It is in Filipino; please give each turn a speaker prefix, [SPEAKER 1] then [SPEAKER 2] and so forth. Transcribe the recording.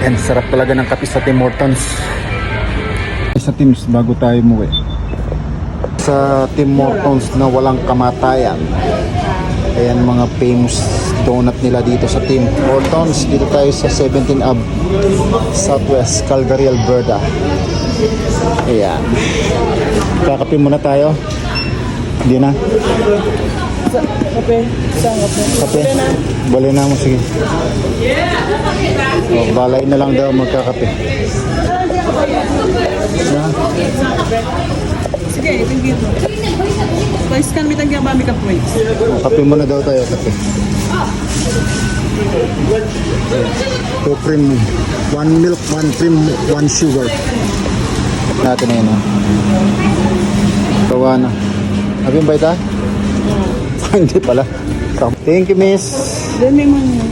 [SPEAKER 1] Yan, sarap talaga ng kape sa Tim Hortons. Sa Tim's bago tayo umuwi. Sa Tim Hortons na walang kamatayan. Ayan mga famous donut nila dito sa Tim Hortons. Dito tayo sa 17 Ave, Southwest, Calgary, Alberta. Ayan. Kakape muna tayo. Hindi na.
[SPEAKER 2] Kape. Isang kape.
[SPEAKER 1] Kape. Bali na mo, sige. Oh, balay na lang daw magkakape. Na?
[SPEAKER 2] Sige, itinggit mo. Guys, kan mitang kaya ba may kape?
[SPEAKER 1] Oh, kape muna daw tayo, kape. Two cream, one milk, one cream, one sugar. Natin na yun, oh. Tawa na. Sabi yung baita? Hindi pala. Thank you, miss.
[SPEAKER 2] Then may mga